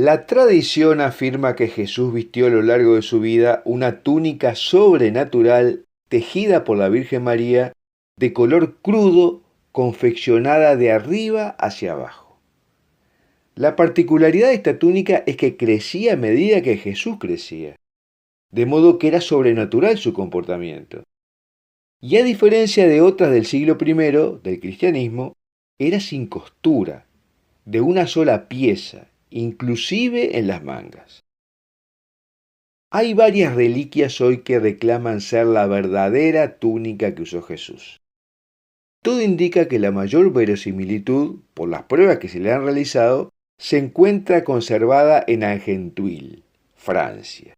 La tradición afirma que Jesús vistió a lo largo de su vida una túnica sobrenatural tejida por la Virgen María de color crudo, confeccionada de arriba hacia abajo. La particularidad de esta túnica es que crecía a medida que Jesús crecía, de modo que era sobrenatural su comportamiento. Y a diferencia de otras del siglo I del cristianismo, era sin costura, de una sola pieza, inclusive en las mangas. Hay varias reliquias hoy que reclaman ser la verdadera túnica que usó Jesús. Todo indica que la mayor verosimilitud, por las pruebas que se le han realizado, se encuentra conservada en Argenteuil, Francia.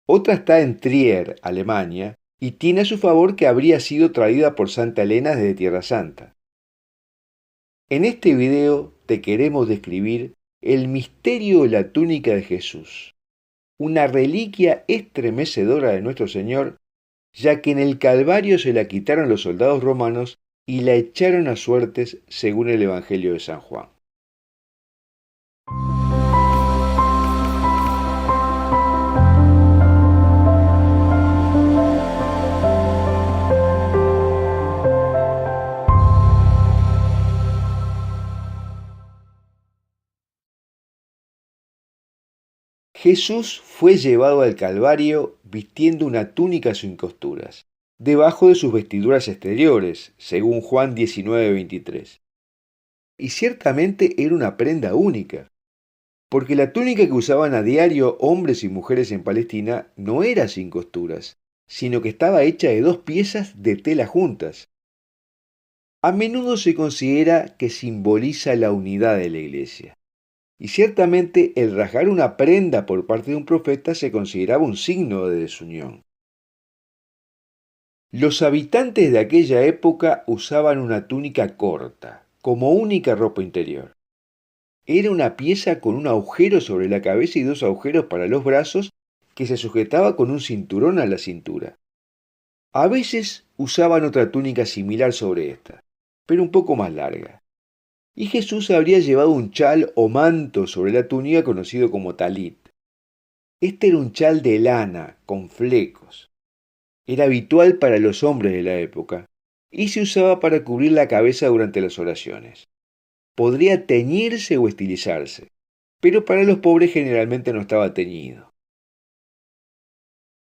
Otra está en Trier, Alemania, y tiene a su favor que habría sido traída por Santa Elena desde Tierra Santa. En este video te queremos describir el misterio de la túnica de Jesús, una reliquia estremecedora de nuestro Señor, ya que en el Calvario se la quitaron los soldados romanos y la echaron a suertes según el Evangelio de San Juan. Jesús fue llevado al Calvario vistiendo una túnica sin costuras, debajo de sus vestiduras exteriores, según Juan 19:23. Y ciertamente era una prenda única, porque la túnica que usaban a diario hombres y mujeres en Palestina no era sin costuras, sino que estaba hecha de dos piezas de tela juntas. A menudo se considera que simboliza la unidad de la iglesia. Y ciertamente el rasgar una prenda por parte de un profeta se consideraba un signo de desunión. Los habitantes de aquella época usaban una túnica corta, como única ropa interior. Era una pieza con un agujero sobre la cabeza y dos agujeros para los brazos que se sujetaba con un cinturón a la cintura. A veces usaban otra túnica similar sobre esta, pero un poco más larga. Y Jesús habría llevado un chal o manto sobre la túnica conocido como talit. Este era un chal de lana, con flecos. Era habitual para los hombres de la época y se usaba para cubrir la cabeza durante las oraciones. Podría teñirse o estilizarse, pero para los pobres generalmente no estaba teñido.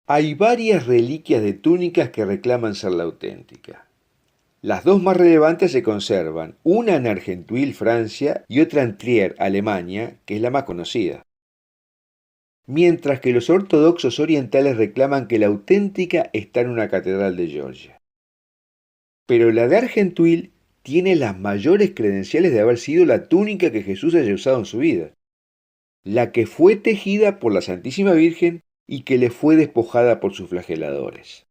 Hay varias reliquias de túnicas que reclaman ser la auténtica. Las dos más relevantes se conservan, una en Argenteuil, Francia, y otra en Trier, Alemania, que es la más conocida. Mientras que los ortodoxos orientales reclaman que la auténtica está en una catedral de Georgia. Pero la de Argenteuil tiene las mayores credenciales de haber sido la túnica que Jesús haya usado en su vida, la que fue tejida por la Santísima Virgen y que le fue despojada por sus flageladores.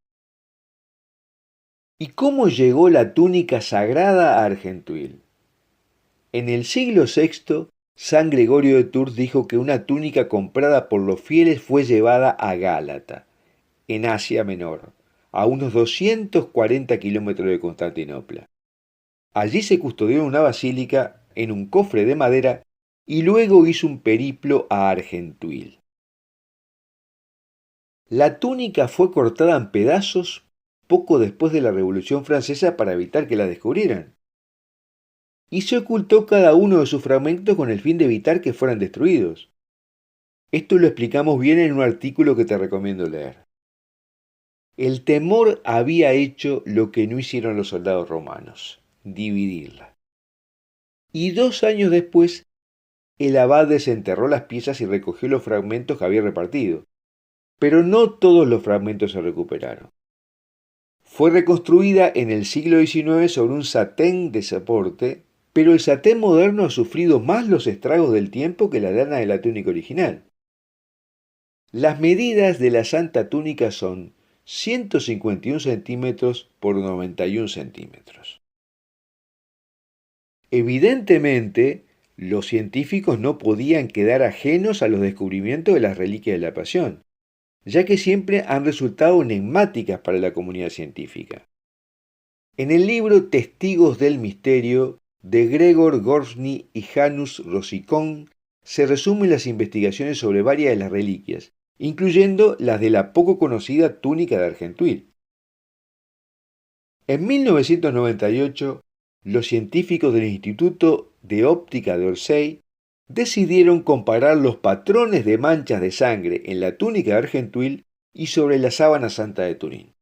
¿Y cómo llegó la túnica sagrada a Argenteuil? En el siglo VI, San Gregorio de Tours dijo que una túnica comprada por los fieles fue llevada a Gálata, en Asia Menor, a unos 240 kilómetros de Constantinopla. Allí se custodió en una basílica, en un cofre de madera, y luego hizo un periplo a Argenteuil. La túnica fue cortada en pedazos poco después de la Revolución Francesa para evitar que la descubrieran. Y se ocultó cada uno de sus fragmentos con el fin de evitar que fueran destruidos. Esto lo explicamos bien en un artículo que te recomiendo leer. El temor había hecho lo que no hicieron los soldados romanos, dividirla. Y 2 años después, el abad desenterró las piezas y recogió los fragmentos que había repartido. Pero no todos los fragmentos se recuperaron. Fue reconstruida en el siglo XIX sobre un satén de soporte, pero el satén moderno ha sufrido más los estragos del tiempo que la lana de la túnica original. Las medidas de la Santa Túnica son 151 centímetros por 91 centímetros. Evidentemente, los científicos no podían quedar ajenos a los descubrimientos de las reliquias de la Pasión, ya que siempre han resultado enigmáticas para la comunidad científica. En el libro Testigos del Misterio, de Gregor Gorsny y Janusz Rosicón, se resumen las investigaciones sobre varias de las reliquias, incluyendo las de la poco conocida túnica de Argenteuil. En 1998, los científicos del Instituto de Óptica de Orsay decidieron comparar los patrones de manchas de sangre en la túnica de Argenteuil y sobre la sábana santa de Turín.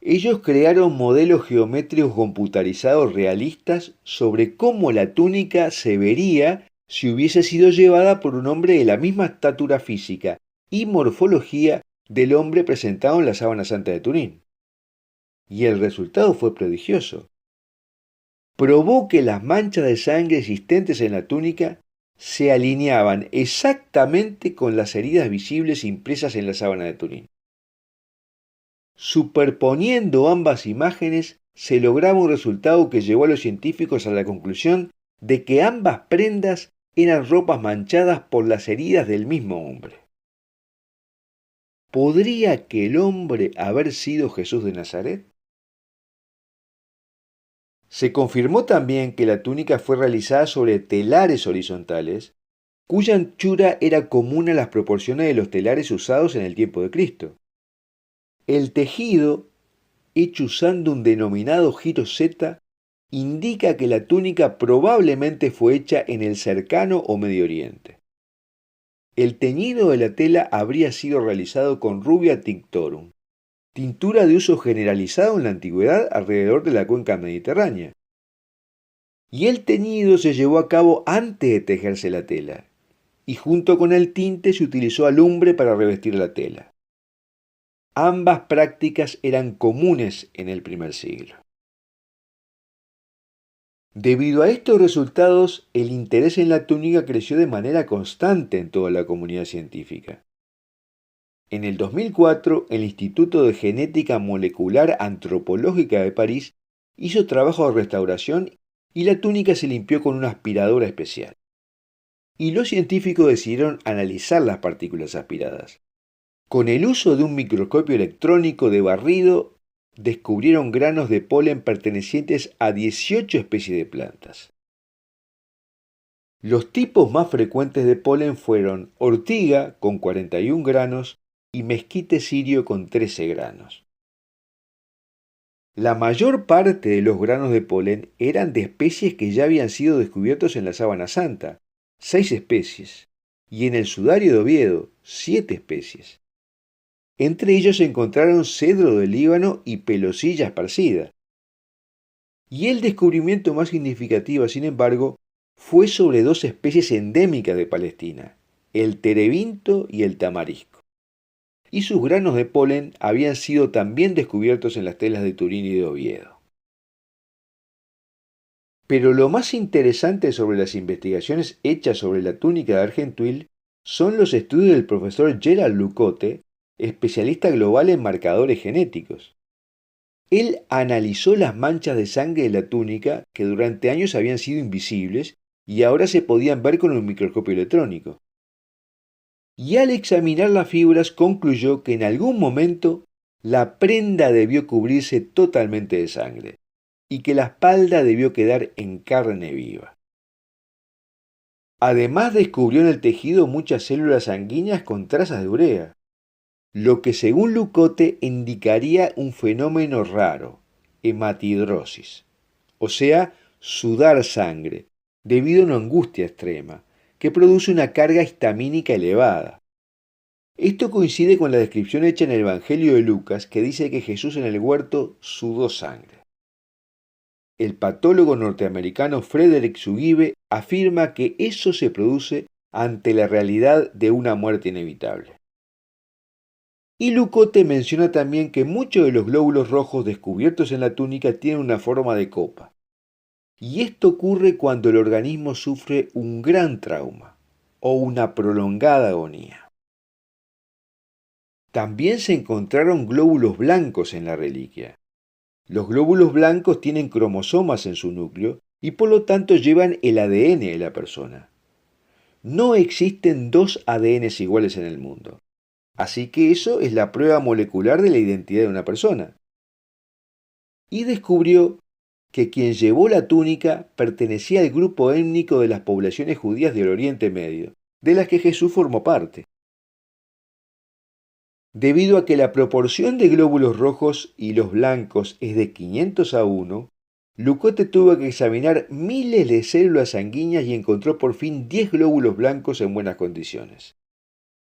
Ellos crearon modelos geométricos computarizados realistas sobre cómo la túnica se vería si hubiese sido llevada por un hombre de la misma estatura física y morfología del hombre presentado en la sábana santa de Turín. Y el resultado fue prodigioso. Probó que las manchas de sangre existentes en la túnica se alineaban exactamente con las heridas visibles impresas en la sábana de Turín. Superponiendo ambas imágenes, se lograba un resultado que llevó a los científicos a la conclusión de que ambas prendas eran ropas manchadas por las heridas del mismo hombre. ¿Podría aquel hombre haber sido Jesús de Nazaret? Se confirmó también que la túnica fue realizada sobre telares horizontales, cuya anchura era común a las proporciones de los telares usados en el tiempo de Cristo. El tejido, hecho usando un denominado giro Z, indica que la túnica probablemente fue hecha en el cercano o Medio Oriente. El teñido de la tela habría sido realizado con rubia tinctorum, tintura de uso generalizado en la antigüedad alrededor de la cuenca mediterránea. Y el teñido se llevó a cabo antes de tejerse la tela, y junto con el tinte se utilizó alumbre para revestir la tela. Ambas prácticas eran comunes en el primer siglo. Debido a estos resultados, el interés en la túnica creció de manera constante en toda la comunidad científica. En el 2004, el Instituto de Genética Molecular Antropológica de París hizo trabajo de restauración y la túnica se limpió con una aspiradora especial. Y los científicos decidieron analizar las partículas aspiradas. Con el uso de un microscopio electrónico de barrido, descubrieron granos de polen pertenecientes a 18 especies de plantas. Los tipos más frecuentes de polen fueron ortiga con 41 granos y mezquite sirio con 13 granos. La mayor parte de los granos de polen eran de especies que ya habían sido descubiertos en la sábana santa, 6 especies, y en el sudario de Oviedo, 7 especies. Entre ellos se encontraron cedro del Líbano y pelosilla esparcida. Y el descubrimiento más significativo, sin embargo, fue sobre 2 especies endémicas de Palestina, el terebinto y el tamarisco. Y sus granos de polen habían sido también descubiertos en las telas de Turín y de Oviedo. Pero lo más interesante sobre las investigaciones hechas sobre la túnica de Argenteuil son los estudios del profesor Gerald Lucote, especialista global en marcadores genéticos. Él analizó las manchas de sangre de la túnica que durante años habían sido invisibles y ahora se podían ver con un microscopio electrónico. Y al examinar las fibras concluyó que en algún momento la prenda debió cubrirse totalmente de sangre y que la espalda debió quedar en carne viva. Además descubrió en el tejido muchas células sanguíneas con trazas de urea, lo que según Lucote indicaría un fenómeno raro, hematidrosis, o sea, sudar sangre, debido a una angustia extrema, que produce una carga histamínica elevada. Esto coincide con la descripción hecha en el Evangelio de Lucas, que dice que Jesús en el huerto sudó sangre. El patólogo norteamericano Frederick Zugibe afirma que eso se produce ante la realidad de una muerte inevitable. Y Lucote menciona también que muchos de los glóbulos rojos descubiertos en la túnica tienen una forma de copa. Y esto ocurre cuando el organismo sufre un gran trauma o una prolongada agonía. También se encontraron glóbulos blancos en la reliquia. Los glóbulos blancos tienen cromosomas en su núcleo y por lo tanto llevan el ADN de la persona. No existen 2 ADNs iguales en el mundo. Así que eso es la prueba molecular de la identidad de una persona. Y descubrió que quien llevó la túnica pertenecía al grupo étnico de las poblaciones judías del Oriente Medio, de las que Jesús formó parte. Debido a que la proporción de glóbulos rojos y los blancos es de 500:1, Lucote tuvo que examinar miles de células sanguíneas y encontró por fin 10 glóbulos blancos en buenas condiciones.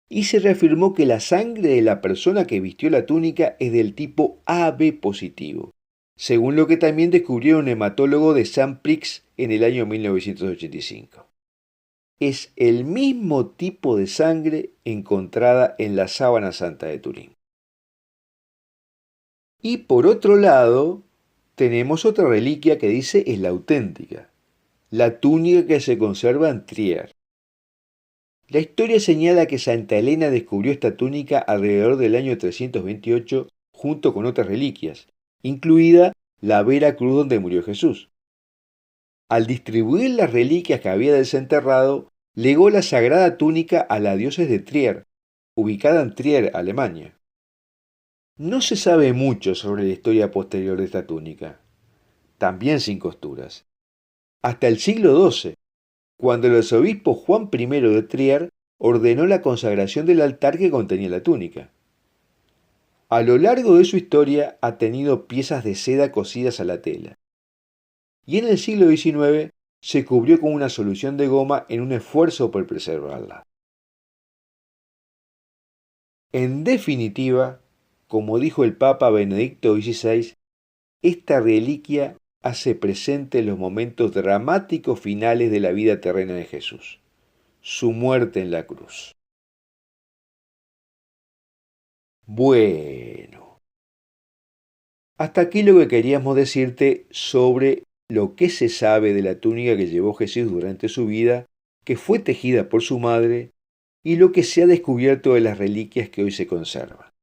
Y se reafirmó que la sangre de la persona que vistió la túnica es del tipo AB positivo, según lo que también descubrió un hematólogo de St. Prix en el año 1985. Es el mismo tipo de sangre encontrada en la Sábana Santa de Turín. Y por otro lado, tenemos otra reliquia que dice es la auténtica, la túnica que se conserva en Trier. La historia señala que Santa Elena descubrió esta túnica alrededor del año 328 junto con otras reliquias, incluida la vera cruz donde murió Jesús. Al distribuir las reliquias que había desenterrado, legó la sagrada túnica a la diócesis de Trier, ubicada en Trier, Alemania. No se sabe mucho sobre la historia posterior de esta túnica, también sin costuras. Hasta el siglo XII, cuando el arzobispo Juan I de Trier ordenó la consagración del altar que contenía la túnica. A lo largo de su historia ha tenido piezas de seda cosidas a la tela. Y en el siglo XIX se cubrió con una solución de goma en un esfuerzo por preservarla. En definitiva, como dijo el Papa Benedicto XVI, esta reliquia hace presente los momentos dramáticos finales de la vida terrena de Jesús, su muerte en la cruz. Bueno, hasta aquí lo que queríamos decirte sobre lo que se sabe de la túnica que llevó Jesús durante su vida, que fue tejida por su madre, y lo que se ha descubierto de las reliquias que hoy se conservan.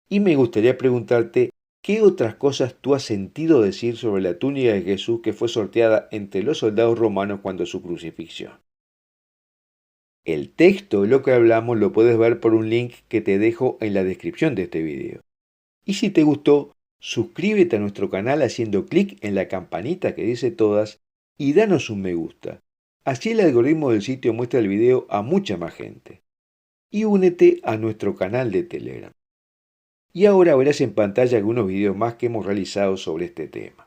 Y me gustaría preguntarte, ¿qué otras cosas tú has sentido decir sobre la túnica de Jesús que fue sorteada entre los soldados romanos cuando su crucifixión? El texto de lo que hablamos lo puedes ver por un link que te dejo en la descripción de este video. Y si te gustó, suscríbete a nuestro canal haciendo clic en la campanita que dice todas y danos un me gusta. Así el algoritmo del sitio muestra el video a mucha más gente. Y únete a nuestro canal de Telegram. Y ahora verás en pantalla algunos videos más que hemos realizado sobre este tema.